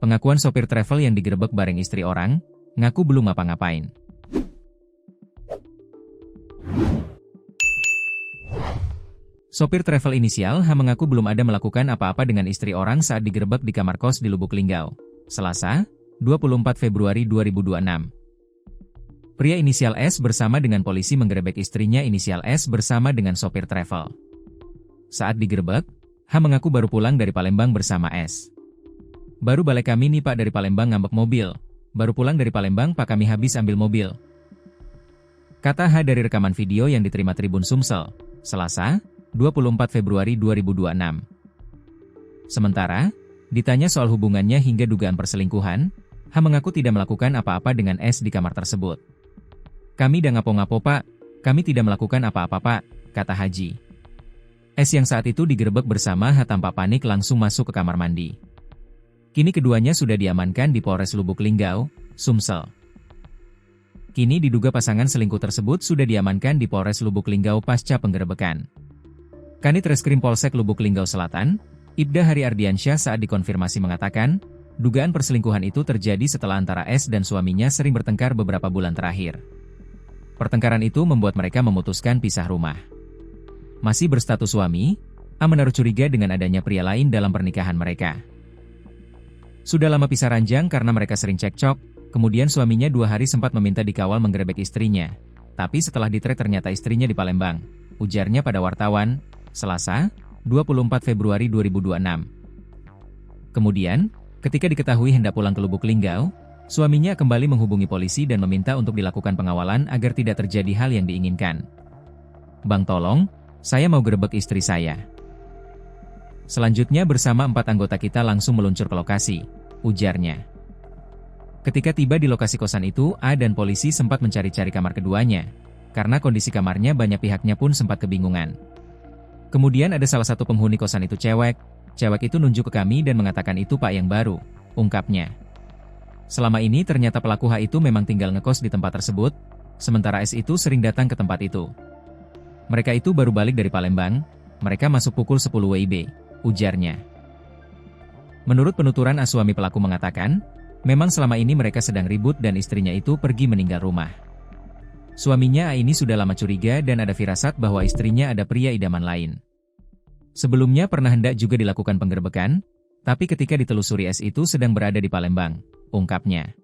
Pengakuan sopir travel yang digerebek bareng istri orang, ngaku belum ngapa-ngapain. Sopir travel inisial H mengaku belum ada melakukan apa-apa dengan istri orang saat digerebek di kamar kos di Lubuk Linggau, Selasa, 24 Februari 2026. Pria inisial S bersama dengan polisi menggerebek istrinya inisial S bersama dengan sopir travel. Saat digerebek, H mengaku baru pulang dari Palembang bersama S. "Baru balik kami nih Pak dari Palembang ngambek mobil. Baru pulang dari Palembang Pak kami habis ambil mobil," kata H dari rekaman video yang diterima Tribun Sumsel, Selasa, 24 Februari 2026. Sementara, ditanya soal hubungannya hingga dugaan perselingkuhan, H mengaku tidak melakukan apa-apa dengan S di kamar tersebut. "Kami dah ngapo-ngapo Pak, kami tidak melakukan apa-apa Pak," kata Haji. S yang saat itu digerebek bersama H tampak panik langsung masuk ke kamar mandi. Kini keduanya sudah diamankan di Polres Lubuk Linggau, Sumsel. Kini diduga pasangan selingkuh tersebut sudah diamankan di Polres Lubuk Linggau pasca penggerebekan. Kanit Reskrim Polsek Lubuk Linggau Selatan, Ibda Hari Ardiansyah saat dikonfirmasi mengatakan, dugaan perselingkuhan itu terjadi setelah antara S dan suaminya sering bertengkar beberapa bulan terakhir. Pertengkaran itu membuat mereka memutuskan pisah rumah. Masih berstatus suami, A menaruh curiga dengan adanya pria lain dalam pernikahan mereka. Sudah lama pisah ranjang karena mereka sering cekcok, kemudian suaminya 2 hari sempat meminta dikawal menggerebek istrinya. Tapi setelah ditrek ternyata istrinya di Palembang, ujarnya pada wartawan, Selasa, 24 Februari 2026. Kemudian, ketika diketahui hendak pulang ke Lubuk Linggau, suaminya kembali menghubungi polisi dan meminta untuk dilakukan pengawalan agar tidak terjadi hal yang diinginkan. "Bang tolong, saya mau gerebek istri saya. Selanjutnya bersama 4 anggota kita langsung meluncur ke lokasi," ujarnya. Ketika tiba di lokasi kosan itu, A dan polisi sempat mencari-cari kamar keduanya, karena kondisi kamarnya banyak pihaknya pun sempat kebingungan. Kemudian ada salah satu penghuni kosan itu cewek itu nunjuk ke kami dan mengatakan itu Pak yang baru, ungkapnya. Selama ini ternyata pelaku H itu memang tinggal ngekos di tempat tersebut, sementara S itu sering datang ke tempat itu. Mereka itu baru balik dari Palembang, mereka masuk pukul 10 WIB, ujarnya. Menurut penuturan A, suami pelaku mengatakan, memang selama ini mereka sedang ribut dan istrinya itu pergi meninggal rumah. Suaminya A ini sudah lama curiga dan ada firasat bahwa istrinya ada pria idaman lain. Sebelumnya pernah hendak juga dilakukan penggerebekan, tapi ketika ditelusuri S itu sedang berada di Palembang, ungkapnya.